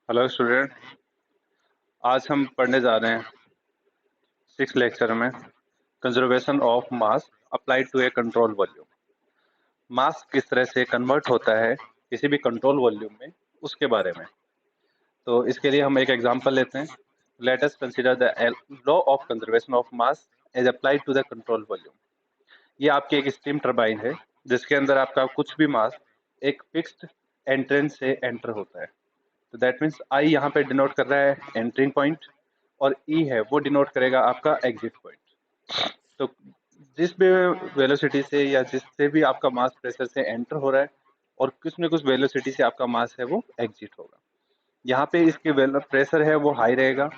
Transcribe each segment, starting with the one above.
Hello student. आज हम पढ़ने जा रहे हैं 6 लेक्चर में conservation of mass applied to a control volume. Mass किस तरह से कन्वर्ट होता है किसी भी कंट्रोल वॉल्यूम में, उसके बारे में। तो इसके लिए हम एक एग्जांपल लेते हैं। Let us consider the law of conservation of mass as applied to the control volume. ये आपकी एक स्टीम टरबाइन है जिसके अंदर आपका कुछ भी मास एक फिक्स्ड एंट्रेंस से एंटर होता है। तो दैट मीन्स आई यहाँ पे डिनोट कर रहा है एंट्रिंग पॉइंट और ई है वो डिनोट करेगा आपका एग्जिट पॉइंट। तो जिस भी वेलोसिटी से या जिससे भी आपका मास प्रेशर से एंटर हो रहा है और कुछ न कुछ वेलोसिटी से आपका मास है वो एग्जिट होगा। यहाँ पे इसके प्रेशर है वो हाई रहेगा,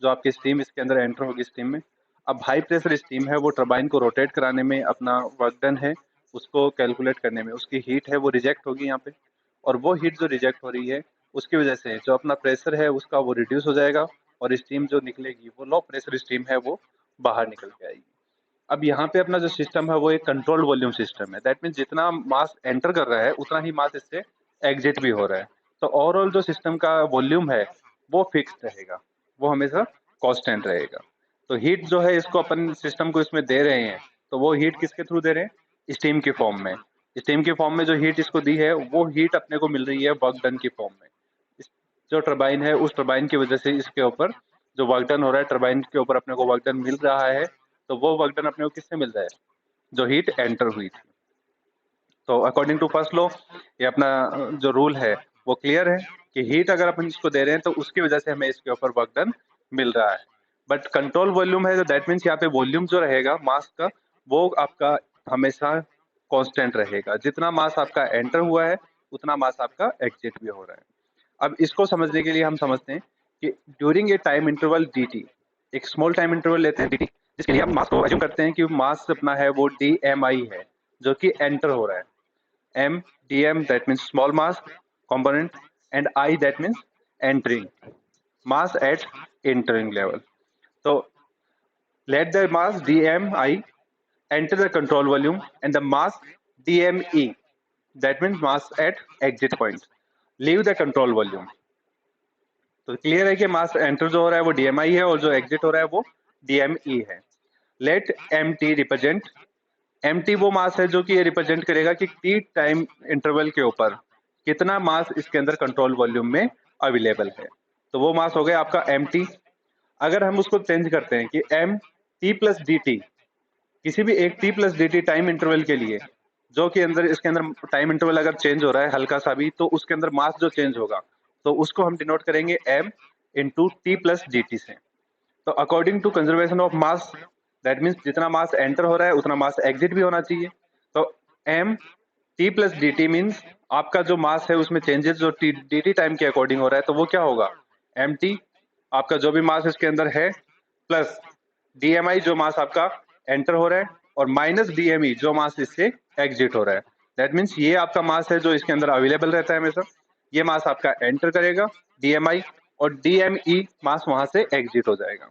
जो आपकी स्टीम इसके अंदर एंटर होगी स्टीम में। अब हाई प्रेशर स्टीम है वो टरबाइन को रोटेट कराने में अपना वर्क डन है उसको कैलकुलेट करने में उसकी हीट है वो रिजेक्ट होगी यहाँ पे। और वो हीट जो रिजेक्ट हो रही है उसकी वजह से जो अपना प्रेशर है उसका वो रिड्यूस हो जाएगा और स्टीम जो निकलेगी वो लो प्रेशर स्टीम है वो बाहर निकल के आएगी। अब यहाँ पे अपना जो सिस्टम है वो एक कंट्रोल वॉल्यूम सिस्टम है। दैट मीन्स जितना मास एंटर कर रहा है उतना ही मास इससे एग्जिट भी हो रहा है। तो ओवरऑल जो सिस्टम का वॉल्यूम है वो फिक्स्ड रहेगा, वो हमेशा कांस्टेंट रहेगा। तो हीट जो है इसको अपन सिस्टम को इसमें दे रहे हैं, तो वो हीट किसके थ्रू दे रहे हैं? स्टीम के फॉर्म में। स्टीम के फॉर्म में जो हीट इसको दी है वो हीट अपने को मिल रही है वर्क डन की फॉर्म में। जो टरबाइन है उस टरबाइन की वजह से इसके ऊपर जो वर्क डन हो रहा है, टरबाइन के ऊपर अपने को वर्क डन मिल रहा है। तो वो वर्क डन अपने को किससे मिल रहा है? जो हीट एंटर हुई थी। तो अकॉर्डिंग टू फर्स्ट लॉ ये अपना जो रूल है वो क्लियर है कि हीट अगर अपन इसको दे रहे हैं तो उसकी वजह से हमें इसके ऊपर वर्क डन मिल रहा है। बट कंट्रोल वॉल्यूम है तो दैट मीन्स यहाँ पे वॉल्यूम जो रहेगा मास का वो आपका हमेशा कांस्टेंट रहेगा। जितना मास आपका एंटर हुआ है उतना मास आपका एग्जिट भी हो रहा है। अब इसको समझने के लिए हम समझते हैं कि during a time interval D T, एक स्मॉल टाइम इंटरवल लेते हैं डी टी, जिसके लिए हम मास को अज्यूम करते हैं कि मास अपना है वो डी एम आई है जो कि एंटर हो रहा है। M, dm that means small mass component and I that means entering mass at entering level. So let the mass dmi enter the control volume and the mass dme that means mass at exit point leave the control volume. तो clear है कि मास enter जो हो रहा है वो dmi है और जो एग्जिट हो रहा है वो dme है। Let mt represent, M T वो मास है जो कि ये रिप्रेजेंट करेगा कि टी टाइम इंटरवल के ऊपर कितना मास इसके अंदर कंट्रोल वॉल्यूम में अवेलेबल है। तो वो मास हो गया आपका एम टी। अगर हम उसको चेंज करते हैं कि M T plus D T, किसी भी एक T plus D T time interval के लिए जो कि अंदर इसके अंदर टाइम इंटरवल अगर चेंज हो रहा है हल्का सा भी तो उसके अंदर मास जो चेंज होगा तो उसको हम डिनोट करेंगे M into T plus D T से। तो according to conservation of mass that means जितना मास एंटर हो रहा है उतना मास एग्जिट भी होना चाहिए। तो M T plus D T means आपका जो मास है उसमें चेंजेस जो डी टी टाइम के अकॉर्डिंग हो रहा है तो वो क्या होगा? एम टी आपका जो भी मास इसके अंदर है प्लस डी एम आई जो मास आपका एंटर हो रहा है और माइनस डी एम ई जो मास इससे एग्जिट हो रहा है। दैट मीन्स ये आपका मास है जो इसके अंदर अवेलेबल रहता है हमेशा। ये मास आपका एंटर करेगा डी एम आई और डी एम ई मास वहां से एग्जिट हो जाएगा।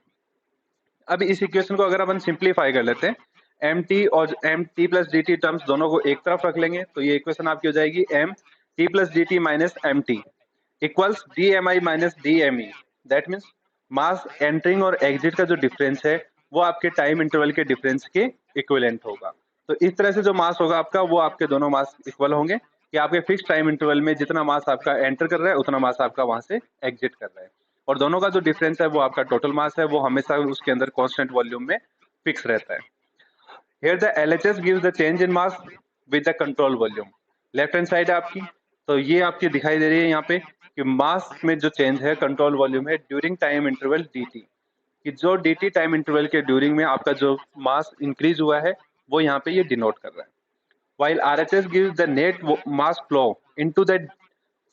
अब इस इक्वेशन को अगर अपन सिंप्लीफाई कर लेते हैं, एम टी और M T plus D T terms दोनों को एक तरफ रख लेंगे तो ये इक्वेशन आपकी हो जाएगी M T plus D T minus M T equals D M I minus D M E. That means mass entering और एग्जिट का जो डिफरेंस है वो आपके टाइम इंटरवल के डिफरेंस के इक्विवेलेंट होगा। तो इस तरह से जो मास होगा आपका वो आपके दोनों मास इक्वल होंगे कि आपके फिक्स टाइम इंटरवल में जितना मास आपका एंटर कर रहा है उतना मास आपका वहां से एग्जिट कर रहा है और दोनों का जो डिफरेंस है वो आपका टोटल मास है वो हमेशा उसके अंदर कांस्टेंट वॉल्यूम में फिक्स रहता है। Here the LHS gives the change in mass with the control volume. Left hand side है आपकी, तो ये आपकी दिखाई दे रही है यहाँ पे कि मास में जो चेंज है कंट्रोल वॉल्यूम है ड्यूरिंग टाइम इंटरवल dt, कि जो dt टाइम इंटरवल के ड्यूरिंग में आपका जो मास इंक्रीज हुआ है वो यहाँ पे ये डिनोट कर रहा है। while RHS gives the net mass flow into the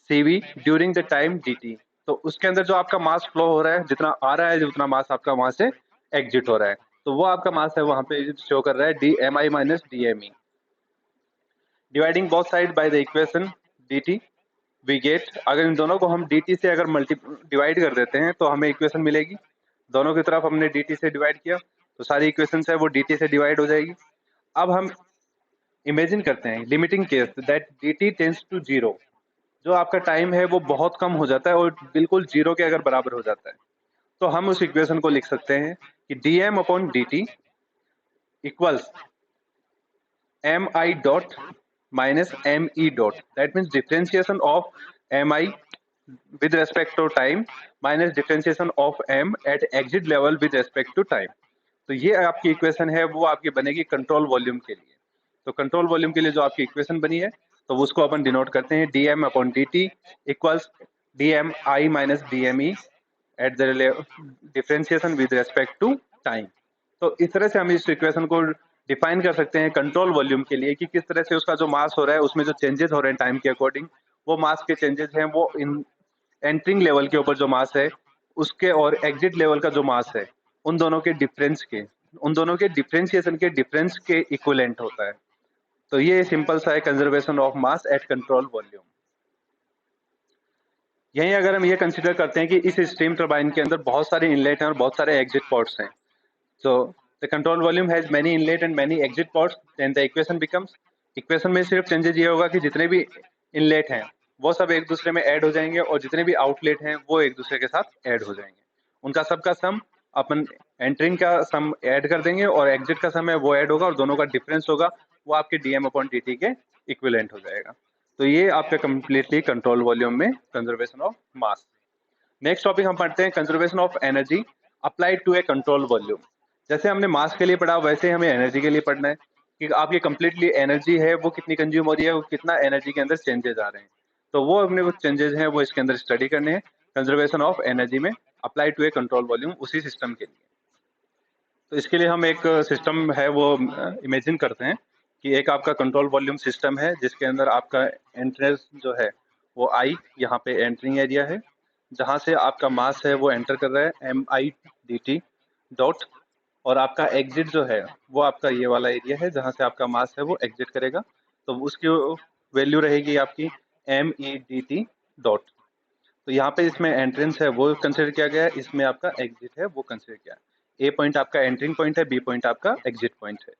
CV during the time dt, तो उसके अंदर जो आपका मास फ्लो हो रहा है जितना आ रहा है उतना मास आपका वहां से एग्जिट हो रहा है तो वो आपका मास है वहां पे शो कर रहा है D M I minus D M E. Dividing both side by the equation D T we get, अगर इन दोनों को हम डी टी से अगर मल्टी डिवाइड कर देते हैं तो हमें इक्वेशन मिलेगी। दोनों की तरफ हमने डी टी से डिवाइड किया तो सारी इक्वेशन है वो डी टी से डिवाइड हो जाएगी। अब हम इमेजिन करते हैं limiting case that dt tends to zero, जो आपका टाइम है वो बहुत कम हो जाता है और बिल्कुल जीरो के अगर बराबर हो जाता है, तो हम उस इक्वेशन को लिख सकते हैं कि dm upon dt equals mi dot minus me dot, that means differentiation of mi with respect to time minus differentiation of m at exit level with respect to time। तो ये आपकी इक्वेशन है वो आपकी बनेगी कंट्रोल वॉल्यूम के लिए। तो कंट्रोल वॉल्यूम के लिए जो आपकी इक्वेशन बनी है तो उसको अपन डिनोट करते हैं dm upon dt equals dm I minus dme at the differentiation with respect to time. तो इस तरह से हम इस इक्वेशन को डिफाइन कर सकते हैं कंट्रोल वॉल्यूम के लिए कि किस तरह से उसका जो मास हो रहा है उसमें जो चेंजेस हो रहे हैं टाइम के अकॉर्डिंग, वो मास के चेंजेस हैं वो इन एंटरिंग लेवल के ऊपर जो मास है उसके और एग्जिट लेवल का जो मास है उन दोनों के डिफरेंस के, उन दोनों के डिफरेंशिएशन के डिफरेंस के इक्विवेलेंट होता है। तो ये सिंपल सा है conservation of mass at control volume. यहीं अगर हम ये कंसीडर करते हैं कि इस स्टीम टरबाइन के अंदर बहुत सारे इनलेट हैं और बहुत सारे एग्जिट पोर्ट्स हैं, so the control volume has many inlet and many exit ports, then the equation becomes, equation में सिर्फ चेंजेस ये होगा कि जितने भी इनलेट हैं वो सब एक दूसरे में ऐड हो जाएंगे और जितने भी आउटलेट हैं वो एक दूसरे के साथ ऐड हो जाएंगे। उनका सबका सम अपन एंटरिंग का सम ऐड कर देंगे और एग्जिट का सम है वो ऐड होगा और दोनों का डिफरेंस होगा वो आपके डीएम अपॉन dt के इक्विवेलेंट हो जाएगा। तो ये आपका कंप्लीटली कंट्रोल वॉल्यूम में conservation of mass. Next topic हम पढ़ते हैं conservation of energy applied to a control volume. जैसे हमने मास के लिए पढ़ा वैसे ही हमें एनर्जी के लिए पढ़ना है कि आपकी कंप्लीटली एनर्जी है वो कितनी कंज्यूम हो रही है, वो कितना एनर्जी के अंदर चेंजेस आ रहे हैं। तो वो अपने कुछ चेंजेस हैं वो इसके अंदर स्टडी करने हैं कंजर्वेशन ऑफ एनर्जी में apply to a control volume उसी सिस्टम के लिए। तो इसके लिए हम एक सिस्टम है वो इमेजिन करते हैं कि एक आपका कंट्रोल वॉल्यूम सिस्टम है जिसके अंदर आपका एंट्रेंस जो है वो आई, यहाँ पे एंट्रिंग एरिया है जहाँ से आपका मास है वो एंटर कर रहा है M I D T dot, और आपका एग्जिट जो है वो आपका ये वाला एरिया है जहाँ से आपका मास है वो एग्जिट करेगा। तो उसकी वैल्यू रहेगी आपकी M E D T dot. तो यहाँ पे इसमें एंट्रेंस है वो कंसिडर किया गया है, इसमें आपका एग्जिट है वो कंसिडर किया है। ए पॉइंट आपका एंट्रिंग पॉइंट है, बी पॉइंट आपका एग्जिट पॉइंट है।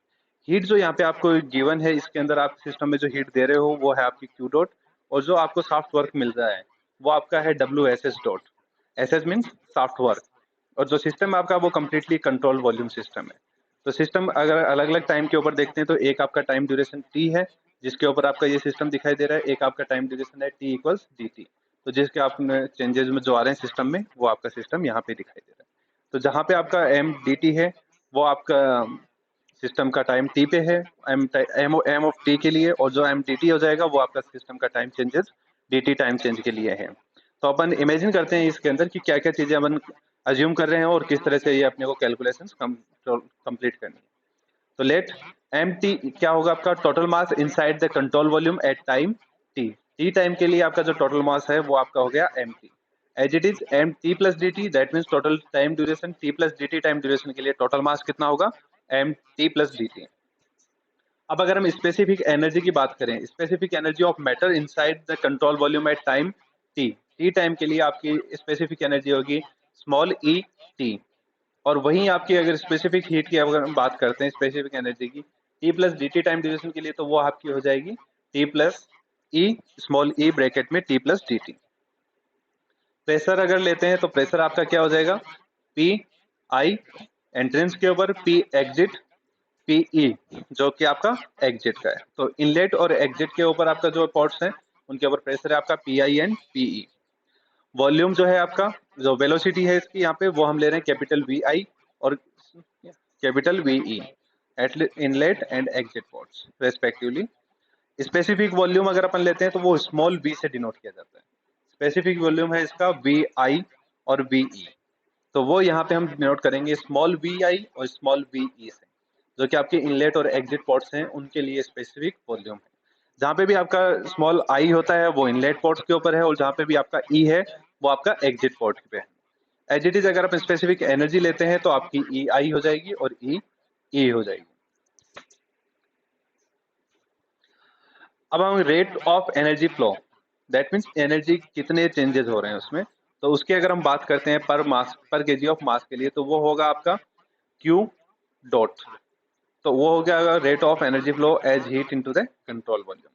हीट जो यहाँ पे आपको गिवन है इसके अंदर आप सिस्टम में जो हीट दे रहे हो वो है आपकी क्यू डॉट, और जो आपको सॉफ्ट वर्क मिल रहा है वो आपका है W S S dot. S S means soft work. और जो सिस्टम आपका वो कम्प्लीटली कंट्रोल वॉल्यूम सिस्टम है। तो सिस्टम अगर अलग अलग टाइम के ऊपर देखते हैं तो एक आपका टाइम ड्यूरेशन टी है जिसके ऊपर आपका ये सिस्टम दिखाई दे रहा है, एक आपका टाइम ड्यूरेशन है टी इक्वल्स डी टी। तो जिसके आपने चेंजेस में जो आ रहे हैं सिस्टम में वो आपका सिस्टम यहाँ पे दिखाई दे रहा है। तो जहाँ पे आपका एम डी टी है वो आपका सिस्टम का टाइम टी पे है एम एम ऑफ टी के लिए, और जो एम डी टी हो जाएगा वो आपका सिस्टम का time changes D T time change के लिए है। तो अपन इमेजिन करते हैं इसके अंदर कि क्या क्या चीजें अपन अज्यूम कर रहे हैं और किस तरह से ये अपने को कैलकुलेशन कंप्लीट करनी है। तो लेट एम टी क्या होगा आपका total mass inside the control volume at time T. T time के लिए आपका जो टोटल मास है वो आपका हो गया M T as it is M T plus D T, that means total time duration T plus D T time duration के लिए टोटल मास कितना होगा M T plus D T. अब अगर हम स्पेसिफिक एनर्जी की बात करें, specific energy of matter inside the control volume at time T, T time के लिए आपकी स्पेसिफिक एनर्जी होगी स्मॉल ई टी। और वहीं आपकी अगर स्पेसिफिक हीट की अगर हम बात करते हैं स्पेसिफिक एनर्जी की T plus D T time duration के लिए, तो वो आपकी हो जाएगी टी प्लस ई स्मॉल ई ब्रैकेट में T plus D T. Pressure अगर लेते हैं तो प्रेशर आपका क्या हो जाएगा पी आई एंट्रेंस के ऊपर, पी एग्जिट पीई जो कि आपका एग्जिट का है। तो इनलेट और एग्जिट के ऊपर आपका जो पोर्ट्स हैं उनके ऊपर प्रेशर है आपका P I and P E. Volume जो है आपका जो वेलोसिटी है इसकी यहाँ पे वो हम ले रहे हैं कैपिटल वी आई और capital VE eight inlet and exit ports respectively. Specific volume अगर अपन लेते हैं तो वो स्मॉल वी से डिनोट किया जाता है। स्पेसिफिक वॉल्यूम है इसका वी आई और वीई, तो वो यहाँ पे हम डिनोट करेंगे स्मॉल वी आई और स्मॉल वीई से, जो कि आपके इनलेट और एग्जिट पोर्ट्स हैं उनके लिए स्पेसिफिक वॉल्यूम है। जहाँ पे भी आपका स्मॉल आई होता है वो इनलेट पोर्ट्स के ऊपर है और जहाँ पे भी आपका ई है वो आपका एग्जिट पोर्ट पे है। एज इट इज अगर आप स्पेसिफिक एनर्जी लेते हैं तो आपकी ई आई हो जाएगी और ई हो जाएगी। अब हम rate of energy flow, that means energy कितने चेंजेस हो रहे हैं उसमें, तो उसकी अगर हम बात करते हैं पर मास पर केजी ऑफ मास के लिए तो वो होगा आपका क्यू डॉट। तो वो हो गया rate of energy flow as heat into the control volume.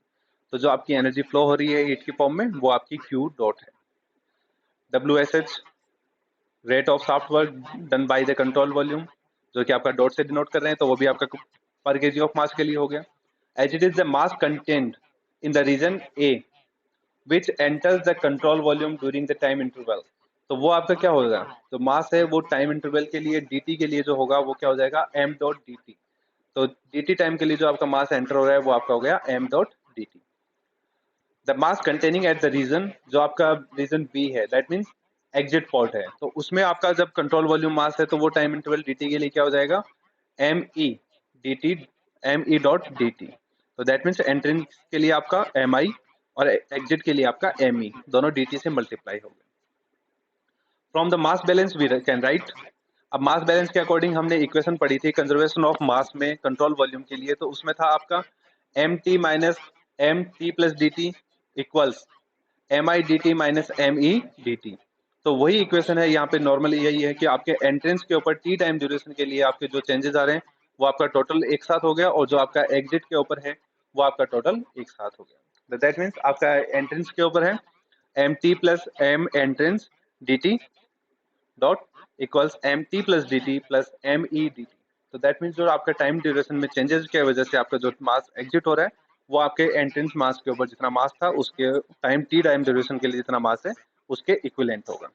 तो जो आपकी एनर्जी फ्लो हो रही है हीट की फॉर्म में वो आपकी क्यू डॉट है। WSH rate of shaft work done by the control volume, जो कि आपका डॉट से डिनोट कर रहे हैं, तो वो भी आपका पर केजी ऑफ मास के लिए हो गया। As it is the mass content in the region A which enters the control volume during the time interval, तो वो आपका क्या होगा, जो मास है वो टाइम इंटरवल के लिए dt के लिए जो होगा वो क्या हो जाएगा m डॉट dt। तो dt टाइम के लिए जो आपका मास एंटर हो रहा है वो आपका हो गया m dot dt। The mass containing at the region, जो आपका रीजन बी है, दैट मीन्स एग्जिट पोर्ट है, तो उसमें आपका जब कंट्रोल वॉल्यूम मास है तो वो टाइम इंटरवल dt के लिए क्या हो जाएगा M E dt, M E dot dt। तो दैट मीन्स एंट्रेंस के लिए आपका एम आई और एग्जिट के लिए आपका एम ई, दोनों dt से मल्टीप्लाई हो गए। From the mass balance we can write, अब मास बैलेंस के अकॉर्डिंग हमने इक्वेशन पढ़ी थी कंजर्वेशन ऑफ मास में कंट्रोल वॉल्यूम के लिए, तो उसमें था आपका M T minus M T plus D T equals M I D T minus M E D T. तो वही इक्वेशन है यहाँ पे, नॉर्मली यही है कि आपके एंट्रेंस के ऊपर टी टाइम ड्यूरेशन के लिए आपके जो चेंजेस आ रहे हैं वो आपका टोटल एक साथ हो गया, और जो आपका एग्जिट के ऊपर है वो आपका टोटल एक साथ हो गया। दैट मीन्स आपका एंट्रेंस के ऊपर है M T plus M entrance D T dot equals M T plus D T plus M E D T. तो दैट मीन्स जो आपका टाइम ड्यूरेशन में चेंजेस की वजह से आपका जो मास एग्जिट हो रहा है वो आपके एंट्रेंस मास के ऊपर जितना मास था उसके टाइम ड्यूरेशन के लिए जितना मास है उसके इक्विवेलेंट होगा।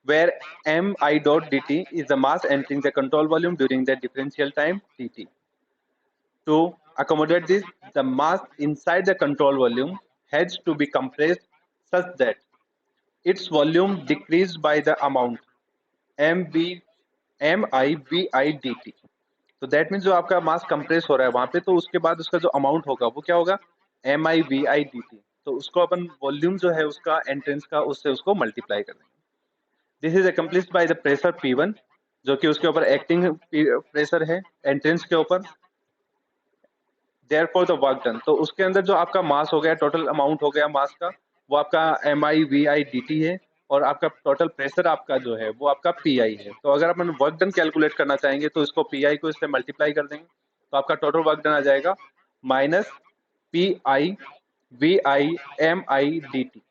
Where m I dot dt is the mass entering the control volume during the differential time dt. To accommodate this, the mass inside the control volume has to be compressed such that its volume decreased by the amount m I v I dt। तो that means जो आपका मास compress हो रहा है वहां पे, तो उसके बाद उसका जो अमाउंट होगा वो क्या होगा M I V I D T. तो उसको अपन वॉल्यूम जो है उसका एंट्रेंस का उससे उसको मल्टीप्लाई कर देंगे। This is accomplished by the pressure P1, जो कि उसके ऊपर एक्टिंग प्रेशर है एंट्रेंस के ऊपर। देयरफॉर द वर्क डन, तो उसके अंदर जो आपका मास हो गया, टोटल अमाउंट हो गया मास का, वो आपका M I V I D T है, और आपका टोटल प्रेशर आपका जो है वो आपका पी आई है। तो अगर अपन वर्क डन कैलकुलेट करना चाहेंगे तो इसको पी आई को इससे मल्टीप्लाई कर देंगे, तो आपका टोटल वर्क डन आ जाएगा minus P I V I M I D T.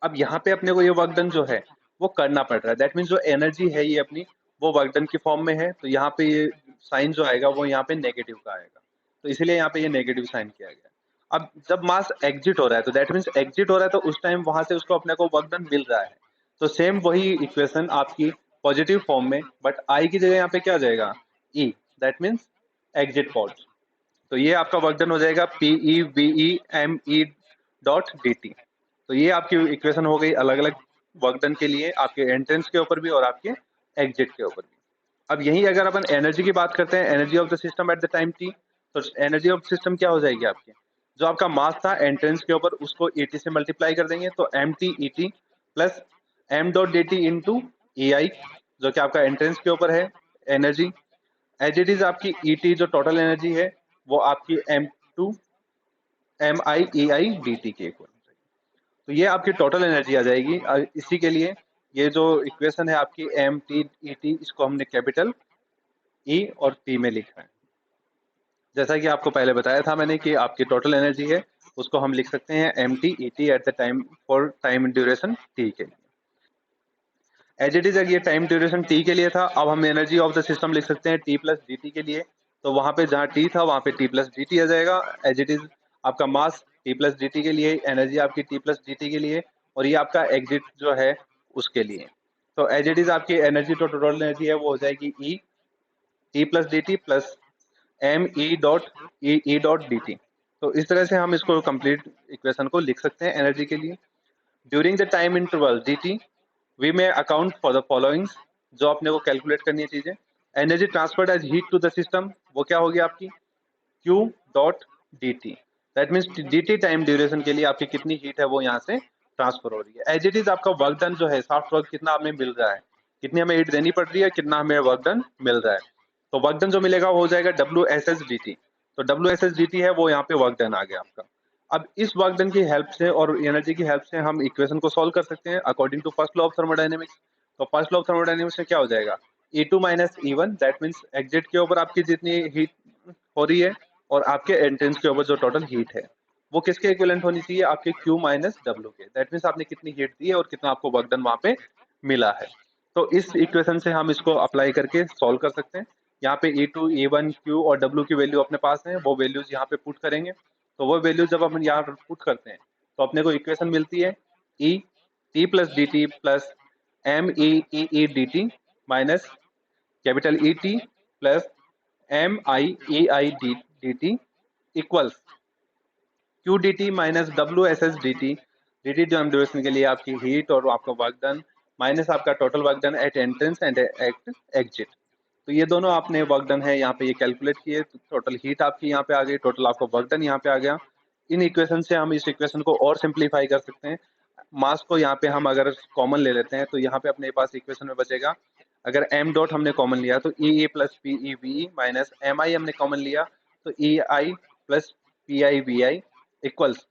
अब यहाँ पे अपने को ये वर्क डन जो है वो करना पड़ रहा है, दैट मीन्स जो एनर्जी है ये अपनी वो वर्क डन की फॉर्म में है, तो यहाँ पे ये साइन जो आएगा वो यहाँ पे नेगेटिव का आएगा, तो इसीलिए यहाँ पे ये नेगेटिव साइन किया गया। अब जब मास एग्जिट हो रहा है तो दैट मीन्स एग्जिट हो रहा है तो उस टाइम वहां से उसको अपने को वर्क डन मिल रहा है, तो सेम वही इक्वेशन आपकी पॉजिटिव फॉर्म में, बट आई की जगह यहाँ पे क्या आ जाएगा E, that means exit port. तो ये आपका वर्क डन हो जाएगा P E V E M E dot D T. तो ये आपकी इक्वेशन हो गई अलग अलग वर्क डन के लिए, आपके एंट्रेंस के ऊपर भी और आपके एग्जिट के ऊपर भी। अब यही अगर अपन एनर्जी की बात करते हैं, energy of the system eight the time T, तो एनर्जी ऑफ सिस्टम क्या हो जाएगी आपकी, जो आपका मास था एंट्रेंस के ऊपर उसको ईटी से मल्टीप्लाई कर देंगे, तो M T E T plus M dot D T into E I, जो कि आपका एंट्रेंस के ऊपर है एनर्जी, एज इट इज आपकी ईटी जो टोटल एनर्जी है वो आपकी M two M I E I D T के इक्वल। तो ये आपकी टोटल एनर्जी आ जाएगी। इसी के लिए ये जो इक्वेशन है आपकी एम टी ई टी, इसको हमने कैपिटल ई और पी में लिखा है। जैसा कि आपको पहले बताया था मैंने कि आपकी टोटल एनर्जी है उसको हम लिख सकते हैं M T E T at the time for time duration T के लिए। एज इट इज ये टाइम ड्यूरेशन टी के लिए था, अब हम एनर्जी ऑफ द सिस्टम लिख सकते हैं टी प्लस डी टी के लिए, तो वहां पे जहाँ टी था वहां पे टी प्लस डी टी आ जाएगा। एज इट इज आपका मास टी प्लस डी टी के लिए, एनर्जी आपकी टी प्लस डी टी के लिए, और ये आपका एग्जिट जो है उसके लिए। तो एज इट इज आपकी एनर्जी तो टोटल एनर्जी है वो हो जाएगी E T plus D T plus M E dot D T. तो इस तरह से हम इसको कंप्लीट इक्वेशन को लिख सकते हैं एनर्जी के लिए। During the time interval D T we में अकाउंट फॉर द फॉलोइंग्स, जो अपने को कैलकुलेट करनी है चीजें। Energy transferred as heat to the system, वो क्या होगी आपकी Q dot D T, that means D T time duration के लिए आपकी कितनी हीट है वो यहाँ से ट्रांसफर हो रही है। एज इट इज आपका वर्क डन जो है सॉफ्ट वर्क कितना हमें मिल रहा है, कितनी हमें हीट देनी पड़ रही है, कितना हमें वर्क डन मिल रहा है, तो वर्क डन जो मिलेगा वो हो जाएगा W S S D T. तो W S S D T है वो यहाँ पे वर्क डन आ गया आपका। अब इस वर्क डन की हेल्प से और एनर्जी की हेल्प से हम इक्वेशन को सॉल्व कर सकते हैं according to first law of thermodynamics. तो फर्स्ट लॉ ऑफ थर्मोडायनेमिक्स में क्या हो जाएगा E two minus E one, that means exit के ऊपर आपकी जितनी हीट हो रही है और आपके एंट्रेंस के ऊपर जो टोटल हीट है वो किसके इक्विवेलेंट होनी चाहिए, आपके Q माइनस W के। दैट मीन्स आपने कितनी हीट दी है और कितना आपको वर्क डन वहां पे मिला है। तो इस इक्वेशन से हम इसको अप्लाई करके सॉल्व कर सकते हैं। यहाँ पे E2, E1, Q और W की वैल्यू अपने पास है, वो वैल्यूज यहाँ पे पुट करेंगे। तो वो वैल्यू जब हम यहाँ पर पुट करते हैं तो अपने को इक्वेशन मिलती है E T plus D T plus M E D T minus capital E T plus M I D T equals Q D T minus W S S D T. D T जो duration के लिए आपकी heat और आपका work done minus आपका total work done at entrance and at exit. तो ये दोनों आपने वर्क डन है यहाँ पे ये कैलकुलेट किए, तो टोटल हीट आपकी यहाँ पे आ गई, टोटल आपका वर्क डन यहाँ पे आ गया। इन इक्वेशन से हम इस इक्वेशन को और सिंप्लीफाई कर सकते हैं। मास को यहाँ पे हम अगर कॉमन ले लेते हैं तो यहाँ पे अपने पास इक्वेशन में बचेगा, अगर एम डॉट हमने कॉमन लिया तो E A plus P E V minus M I हमने कॉमन लिया तो E I plus P I V I equals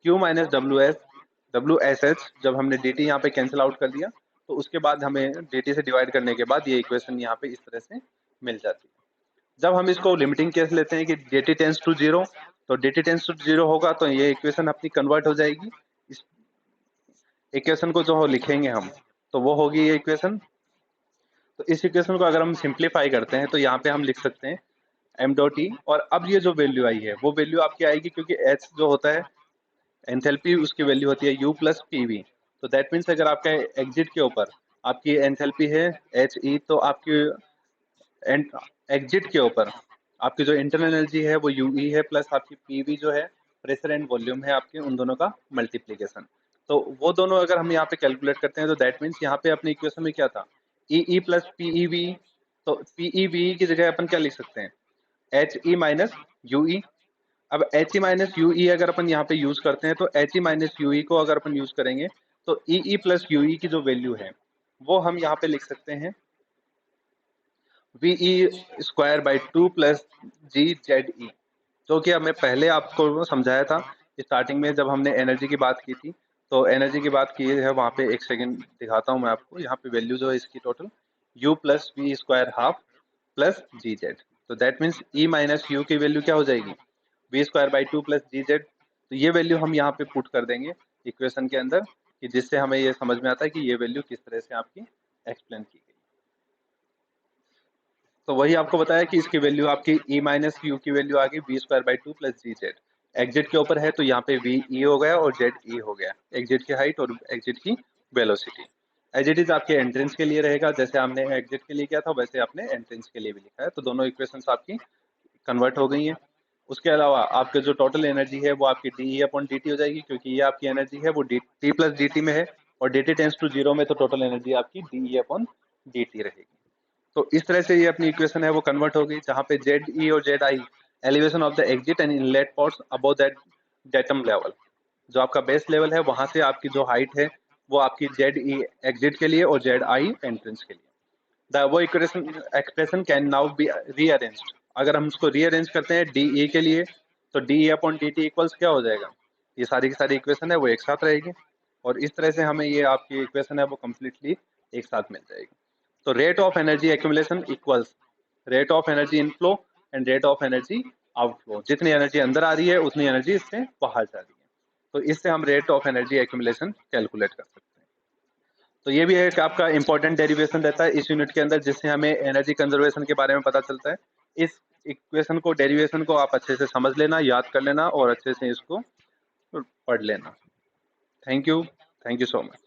Q minus W S H. जब हमने डी टी यहाँ पे कैंसिल आउट कर दिया तो उसके बाद हमें डी टी से डिवाइड करने के बाद ये इक्वेशन यहाँ पे इस तरह से मिल जाती है। जब हम इसको लिमिटिंग केस लेते हैं कि D T tends to zero, तो D T tends to zero होगा तो ये इक्वेशन अपनी कन्वर्ट हो जाएगी। इस इक्वेशन को जो लिखेंगे हम तो वो होगी ये इक्वेशन। तो इस इक्वेशन को अगर हम सिंप्लीफाई करते हैं तो यहाँ पे हम लिख सकते हैं एम डॉट ई, और अब ये जो वैल्यू आई है वो वैल्यू आपकी आएगी क्योंकि एच जो होता है एंथैल्पी उसकी वैल्यू होती है U प्लस पी वी। तो दैट मीन्स अगर आपका एग्जिट के ऊपर आपकी एंथैल्पी है एच ई, तो आपकी एग्जिट के ऊपर आपकी जो इंटरनल एनर्जी है वो UE है प्लस आपकी PV जो है प्रेशर एंड वॉल्यूम है आपके, उन दोनों का मल्टीप्लीकेशन। तो वो दोनों अगर हम यहाँ पे कैलकुलेट करते हैं तो दैट मीन्स यहाँ पे अपने इक्वेशन में क्या था EE प्लस PEV। तो PEV की जगह अपन क्या लिख सकते हैं HE माइनस UE। अब HE माइनस UE अगर अपन यहाँ पे यूज करते हैं तो HE माइनस UE को अगर अपन यूज करेंगे तो EE प्लस UE की जो वैल्यू है वो हम यहाँ पे लिख सकते हैं VE square by 2 plus GZE, जो कि हमें पहले आपको समझाया था स्टार्टिंग में जब हमने एनर्जी की बात की थी। तो एनर्जी की बात की है वहाँ पे, एक सेकंड दिखाता हूँ मैं आपको, यहाँ पे वैल्यू जो है इसकी total U plus V square half plus GZ। तो that means E minus U की वैल्यू क्या हो जाएगी V square by 2 plus GZ। तो ये वैल्यू हम यहाँ पे पुट कर देंगे इक्वेशन के अंदर कि जिससे हमें ये समझ में आता है कि ये वैल्यू किस तरह से आपकी एक्सप्लेन की गई। तो वही आपको बताया कि इसकी वैल्यू आपकी E माइनस यू की वैल्यू आ गई V square by 2 plus GZ। Exit के ऊपर है तो यहाँ पे VE हो गया और ZE हो गया, एग्जिट की हाइट और एग्जिट की वेलोसिटी। एज इट इज आपके एंट्रेंस के लिए रहेगा, जैसे हमने एग्जिट के लिए किया था वैसे आपने एंट्रेंस के लिए भी लिखा है। तो दोनों इक्वेशंस आपकी कन्वर्ट हो गई हैं। उसके अलावा आपके जो टोटल एनर्जी है वो आपकी DE अपॉन DT हो जाएगी, क्योंकि ये आपकी एनर्जी है वो T प्लस DT में है और DT टेंस टू जीरो में, तो टोटल एनर्जी आपकी DE अपॉन DT रहेगी। तो इस तरह से ये अपनी इक्वेशन है वो कन्वर्ट हो गई, जहाँ पे ZE और ZI elevation of the exit and inlet ports above that datum level. जो आपका बेस लेवल है वहां से आपकी जो हाइट है वो आपकी ZE एग्जिट के लिए और ZI एंट्रेंस के लिए। वो equation expression can now be rearranged. अगर हम उसको रीअरेंज करते हैं DE के लिए तो DE अपॉन DT इक्वल्स क्या हो जाएगा, ये सारी की सारी इक्वेशन है वो एक साथ रहेगी और इस तरह से हमें ये आपकी इक्वेशन है वो कम्प्लीटली एक साथ मिल जाएगी। तो rate of energy accumulation equals rate of energy inflow and rate of energy outflow. जितनी एनर्जी अंदर आ रही है उतनी एनर्जी इससे बाहर जा रही है। तो इससे हम rate of energy accumulation calculate कर सकते हैं। तो ये भी एक आपका इंपॉर्टेंट डेरिवेशन रहता है इस यूनिट के अंदर, जिससे हमें एनर्जी कंजर्वेशन के बारे में पता चलता है। इस इक्वेशन को, डेरिवेशन को आप अच्छे से समझ लेना, याद कर लेना और अच्छे से इसको पढ़ लेना। Thank you so much.